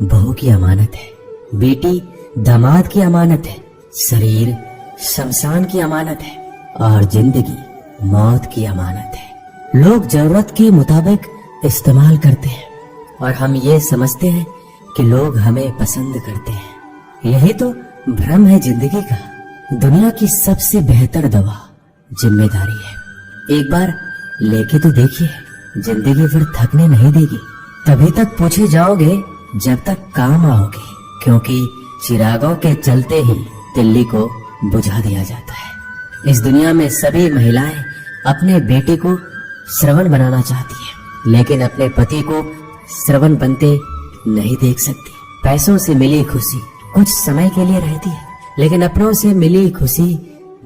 बहू की अमानत है, बेटी दामाद की अमानत है, शरीर शमशान की अमानत है और जिंदगी मौत की अमानत है। लोग जरूरत के मुताबिक इस्तेमाल करते हैं और हम ये समझते हैं कि लोग हमें पसंद करते हैं। यही तो भ्रम है जिंदगी का। दुनिया की सबसे बेहतर दवा जिम्मेदारी है। एक बार लेके तो देखिए, जिंदगी फिर थकने नहीं देगी। तभी तक पूछे जाओगे जब तक काम आओगे, क्योंकि चिरागों के चलते ही तिल्ली को बुझा दिया जाता है। इस दुनिया में सभी महिलाएं अपने बेटे को श्रवण बनाना चाहती है, लेकिन अपने पति को श्रवण बनते नहीं देख सकती। पैसों से मिली खुशी कुछ समय के लिए रहती है, लेकिन अपनों से मिली खुशी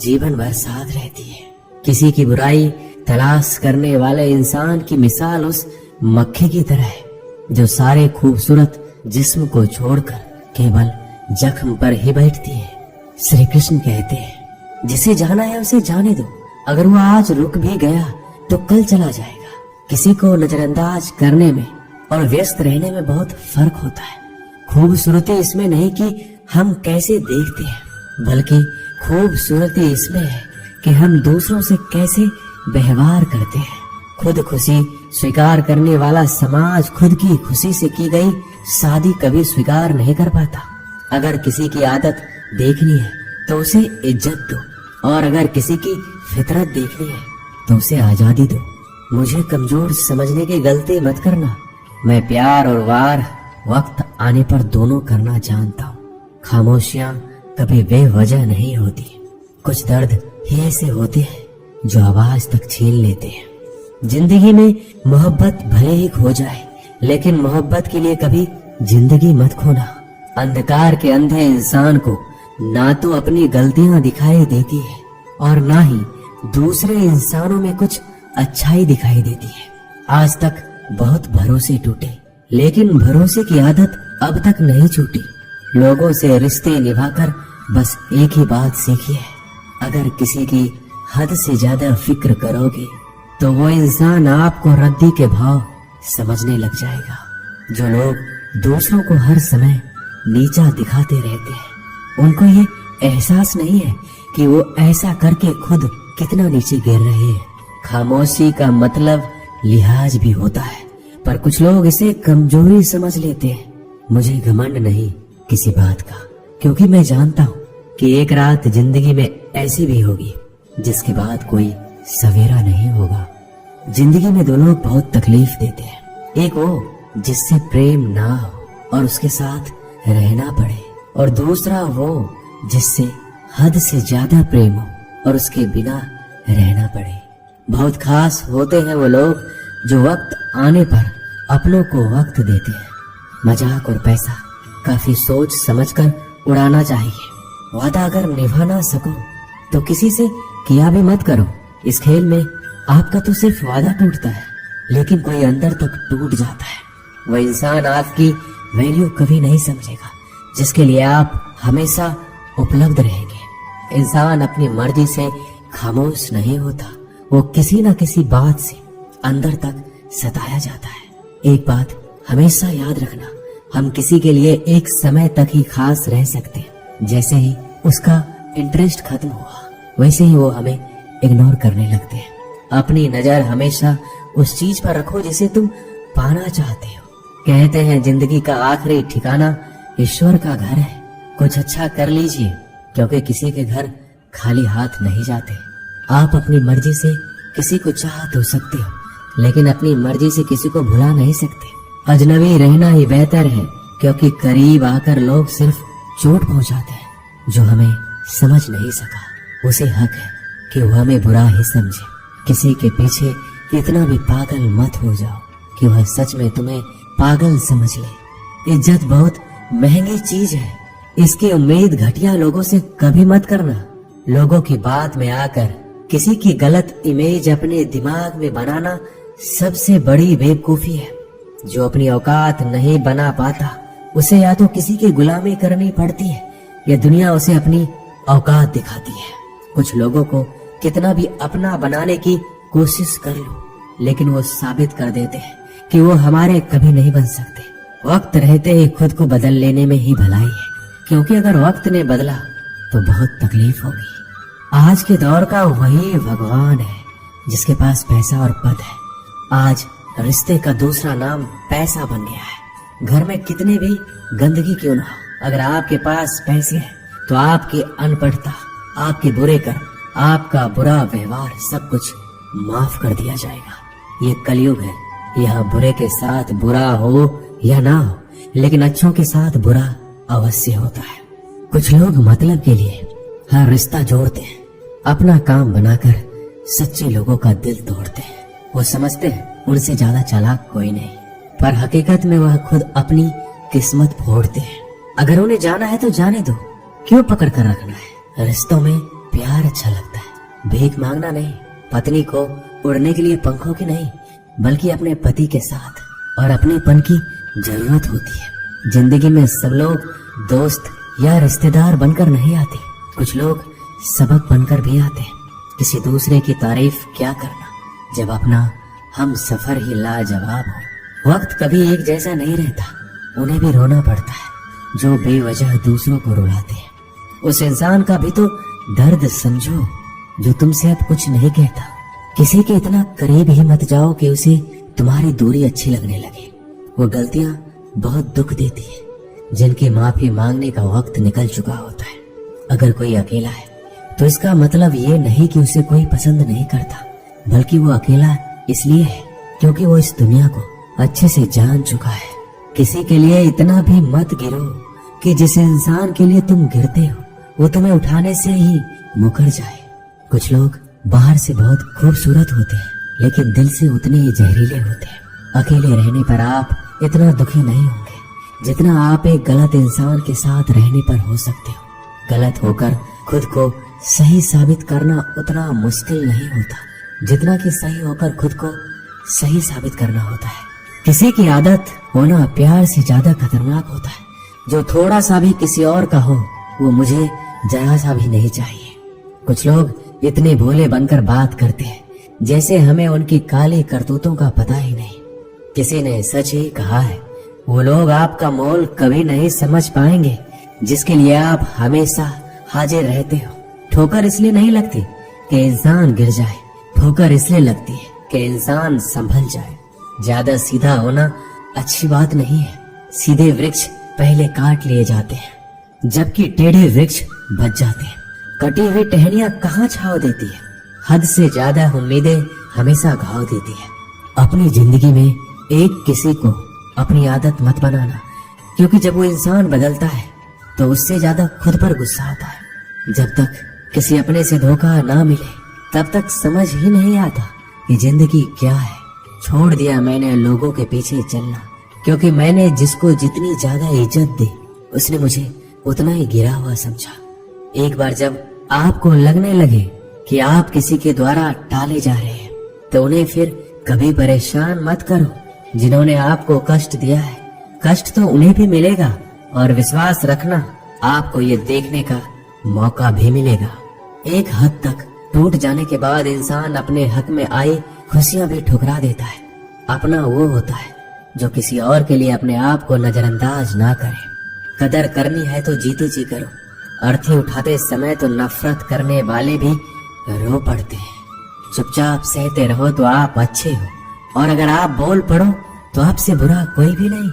जीवन भर साथ रहती है। किसी की बुराई तलाश करने वाले इंसान की मिसाल उस मक्खी की तरह है जो सारे खूबसूरत जिस्म को छोड़कर केवल जख्म पर ही बैठती है। श्री कृष्ण कहते हैं, जिसे जाना है उसे जाने दो। अगर वो आज रुक भी गया तो कल चला जाएगा। किसी को नजरअंदाज करने में और व्यस्त रहने में बहुत फर्क होता है। खूबसूरती इसमें नहीं कि हम कैसे देखते हैं, बल्कि खूबसूरती इसमें है कि हम दूसरों से कैसे व्यवहार करते हैं। खुद खुशी स्वीकार करने वाला समाज खुद की खुशी से की गई शादी कभी स्वीकार नहीं कर पाता। अगर किसी की आदत देखनी है तो उसे इज्जत दो, और अगर किसी की फितरत देखनी है तो उसे आजादी दो। मुझे कमजोर समझने की गलती मत करना। मैं प्यार और वार वक्त आने पर दोनों करना जानता हूँ। खामोशियां कभी बेवजह नहीं होती। कुछ दर्द ही ऐसे होते हैं जो आवाज तक छीन लेते हैं। जिंदगी में मोहब्बत भले ही खो जाए, लेकिन मोहब्बत के लिए कभी जिंदगी मत खोना। अंधकार के अंधे इंसान को ना तो अपनी गलतियां दिखाई देती है और ना ही दूसरे इंसानों में कुछ अच्छाई दिखाई देती है। आज तक बहुत भरोसे टूटे, लेकिन भरोसे की आदत अब तक नहीं छूटी। लोगों से रिश्ते निभाकर बस एक ही बात सीखी है, अगर किसी की हद से ज्यादा फिक्र करोगे तो वो इंसान आपको रद्दी के भाव समझने लग जाएगा। जो लोग दूसरों को हर समय नीचा दिखाते रहते हैं, उनको ये एहसास नहीं है कि वो ऐसा करके खुद कितना नीचे गिर रहे हैं। खामोशी का मतलब लिहाज भी होता है, पर कुछ लोग इसे कमजोरी समझ लेते हैं। मुझे घमंड नहीं किसी बात का, क्योंकि मैं जानता हूँ कि एक रात जिंदगी में ऐसी भी होगी जिसके बाद कोई सवेरा नहीं होगा। जिंदगी में दो लोग बहुत तकलीफ देते हैं। एक वो जिससे प्रेम ना हो और उसके साथ रहना पड़े, और दूसरा वो जिससे हद से ज्यादा प्रेम हो और उसके बिना रहना पड़े। बहुत खास होते हैं वो लोग जो वक्त आने पर अपनों को वक्त देते हैं। मजाक और पैसा काफी सोच समझकर उड़ाना चाहिए। वादा अगर निभा ना सको तो किसी से किया भी मत करो। इस खेल में आपका तो सिर्फ वादा टूटता है, लेकिन कोई अंदर तक टूट जाता है। वह इंसान आपकी वैल्यू कभी नहीं समझेगा जिसके लिए आप हमेशा उपलब्ध रहेंगे। इंसान अपनी मर्जी से खामोश नहीं होता, वो किसी न किसी बात से अंदर तक सताया जाता है। एक बात हमेशा याद रखना, हम किसी के लिए एक समय तक ही खास रह सकते हैं। जैसे ही उसका इंटरेस्ट खत्म हुआ, वैसे ही वो हमें इग्नोर करने लगते हैं। अपनी नजर हमेशा उस चीज पर रखो जिसे तुम पाना चाहते हो। कहते हैं जिंदगी का आखिरी ठिकाना ईश्वर का घर है। कुछ अच्छा कर लीजिए, क्योंकि किसी के घर खाली हाथ नहीं जाते। आप अपनी मर्जी से किसी को चाह तो सकते हो, लेकिन अपनी मर्जी से किसी को भुला नहीं सकते। अजनबी रहना ही बेहतर है, क्योंकि करीब आकर लोग सिर्फ चोट पहुंचाते हैं। जो हमें समझ नहीं सका उसे हक है कि वह हमें बुरा ही समझे। किसी के पीछे इतना भी पागल मत हो जाओ कि वह सच में तुम्हें पागल समझ ले। इज्जत बहुत महंगी चीज है, इसकी उम्मीद घटिया लोगों से कभी मत करना। लोगों की बात में आकर किसी की गलत इमेज अपने दिमाग में बनाना सबसे बड़ी बेवकूफी है। जो अपनी औकात नहीं बना पाता उसे या तो किसी की गुलामी करनी पड़ती है या दुनिया उसे अपनी औकात दिखाती है। कुछ लोगों को कितना भी अपना बनाने की कोशिश कर लो, लेकिन वो साबित कर देते हैं कि वो हमारे कभी नहीं बन सकते। वक्त रहते ही खुद को बदल लेने में ही भलाई है, क्योंकि अगर वक्त ने बदला तो बहुत तकलीफ होगी। आज के दौर का वही भगवान है जिसके पास पैसा और पद है। आज रिश्ते का दूसरा नाम पैसा बन गया है। घर में कितनी भी गंदगी क्यों ना हो, अगर आपके पास पैसे हैं तो आपकी अनपढ़ता, आपके बुरे कर्म, आपका बुरा व्यवहार सब कुछ माफ कर दिया जाएगा। ये कलयुग है, यहाँ बुरे के साथ बुरा हो या ना हो, लेकिन अच्छों के साथ बुरा अवश्य होता है। कुछ लोग मतलब के लिए हर रिश्ता जोड़ते हैं, अपना काम बनाकर सच्चे लोगों का दिल तोड़ते हैं। वो समझते हैं उनसे ज्यादा चालाक कोई नहीं, पर हकीकत में वह खुद अपनी किस्मत फोड़ते हैं। अगर उन्हें जाना है तो जाने दो, क्यों पकड़ कर रखना है। रिश्तों में प्यार अच्छा लगता है, भीख मांगना नहीं। पत्नी को उड़ने के लिए पंखों की नहीं, बल्कि अपने पति के साथ और अपनेपन की जरूरत होती है। जिंदगी में सब लोग दोस्त या रिश्तेदार बनकर नहीं आते, कुछ लोग सबक बनकर भी आते हैं। किसी दूसरे की तारीफ क्या करना जब अपना हम सफर ही लाजवाब हो। वक्त कभी एक जैसा नहीं रहता, उन्हें भी रोना पड़ता है जो बेवजह दूसरों को रुलाते हैं। उस इंसान का भी तो दर्द समझो जो तुमसे अब कुछ नहीं कहता। किसी के इतना करीब ही मत जाओ कि उसे तुम्हारी दूरी अच्छी लगने लगे। वो गलतियां बहुत दुख देती है जिनकी माफी मांगने का वक्त निकल चुका होता है। अगर कोई अकेला है तो इसका मतलब ये नहीं कि उसे कोई पसंद नहीं करता, बल्कि वो अकेला इसलिए है क्योंकि वो इस दुनिया को अच्छे से जान चुका है। किसी के लिए इतना भी मत गिरो कि जिस इंसान के लिए तुम गिरते हो वो तुम्हें उठाने से ही मुकर जाए। कुछ लोग बाहर से बहुत खूबसूरत होते हैं, लेकिन दिल से उतने ही जहरीले होते हैं। अकेले रहने पर आप इतना दुखी नहीं होंगे जितना आप एक गलत इंसान के साथ रहने पर हो सकते हो। गलत होकर खुद को सही साबित करना उतना मुश्किल नहीं होता जितना कि सही होकर खुद को सही साबित करना होता है। किसी की आदत होना प्यार से ज्यादा खतरनाक होता है। जो थोड़ा सा भी किसी और का हो वो मुझे जरा सा भी नहीं चाहिए। कुछ लोग इतने भोले बनकर बात करते हैं जैसे हमें उनकी काली करतूतों का पता ही नहीं। किसी ने सच ही कहा है, वो लोग आपका मोल कभी नहीं समझ पाएंगे जिसके लिए आप हमेशा हाजिर रहते हो। ठोकर इसलिए नहीं लगती कि इंसान गिर जाए, ठोकर इसलिए लगती है कि इंसान संभल जाए। ज्यादा सीधा होना अच्छी बात नहीं है। सीधे वृक्ष पहले काट लिए जाते हैं जबकि टेढ़े वृक्ष बच जाते हैं। कटी हुई टहनियां कहाँ छाव देती है, हद से ज्यादा उम्मीदें हमेशा घाव देती है। अपनी जिंदगी में एक किसी को अपनी आदत मत बनाना, क्योंकि जब वो इंसान बदलता है तो उससे ज्यादा खुद पर गुस्सा आता है। जब तक किसी अपने से धोखा ना मिले तब तक समझ ही नहीं आता कि जिंदगी क्या है। छोड़ दिया मैंने लोगों के पीछे चलना, क्योंकि मैंने जिसको जितनी ज्यादा इज्जत दी उसने मुझे उतना ही गिरा हुआ समझा। एक बार जब आपको लगने लगे कि आप किसी के द्वारा टाले जा रहे हैं तो उन्हें फिर कभी परेशान मत करो। जिन्होंने आपको कष्ट दिया है, कष्ट तो उन्हें भी मिलेगा, और विश्वास रखना आपको ये देखने का मौका भी मिलेगा। एक हद तक टूट जाने के बाद इंसान अपने हक में आई खुशियां भी ठुकरा देता है। अपना वो होता है जो किसी और के लिए अपने आप को नजरअंदाज ना करे। कदर करनी है तो जीते जी करो। अर्थी उठाते समय तो नफरत करने वाले भी रो पड़ते हैं। चुपचाप सहते रहो तो आप अच्छे हो, और अगर आप बोल पड़ो तो आपसे बुरा कोई भी नहीं।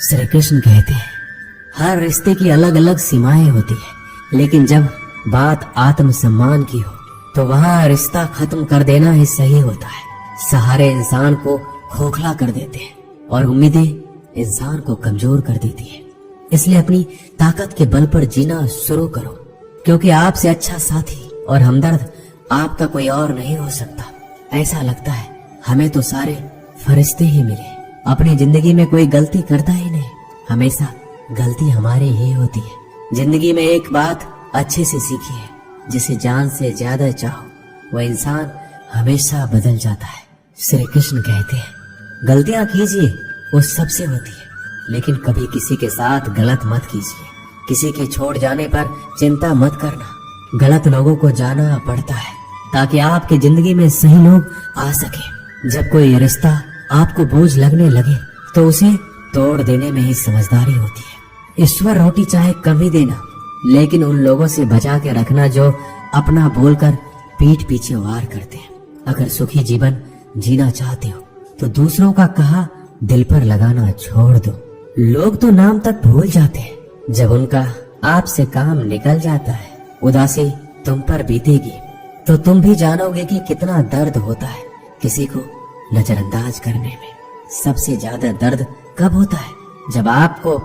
श्री कृष्ण कहते हैं हर रिश्ते की अलग अलग सीमाएं होती है, लेकिन जब बात आत्म सम्मान की हो तो वहाँ रिश्ता खत्म कर देना ही सही होता है। सहारे इंसान को खोखला कर देते हैं और उम्मीदें इंसान को कमजोर कर देती है। इसलिए अपनी ताकत के बल पर जीना शुरू करो, क्योंकि आपसे अच्छा साथी और हमदर्द आपका कोई और नहीं हो सकता। ऐसा लगता है हमें तो सारे फरिश्ते ही मिले। अपनी जिंदगी में कोई गलती करता ही नहीं, हमेशा गलती हमारी ही होती है। जिंदगी में एक बात अच्छे से सीखी है, जिसे जान से ज्यादा चाहो वह इंसान हमेशा बदल जाता है। श्री कृष्ण कहते हैं गलतियां कीजिए, वो सबसे होती है, लेकिन कभी किसी के साथ गलत मत कीजिए। किसी के छोड़ जाने पर चिंता मत करना। गलत लोगों को जाना पड़ता है ताकि आपकी जिंदगी में सही लोग आ सके। जब कोई रिश्ता आपको बोझ लगने लगे तो उसे तोड़ देने में ही समझदारी होती है। ईश्वर रोटी चाहे कम ही देना, लेकिन उन लोगों से बचा के रखना जो अपना बोलकर पीठ पीछे वार करते हैं। अगर सुखी जीवन जीना चाहते हो तो दूसरों का कहा दिल पर लगाना छोड़ दो। लोग तो नाम तक भूल जाते हैं जब उनका आपसे काम निकल जाता है। उदासी तुम पर बीतेगी तो तुम भी जानोगे कि कितना दर्द होता है किसी को नजरअंदाज करने में। सबसे ज्यादा दर्द कब होता है? जब आपको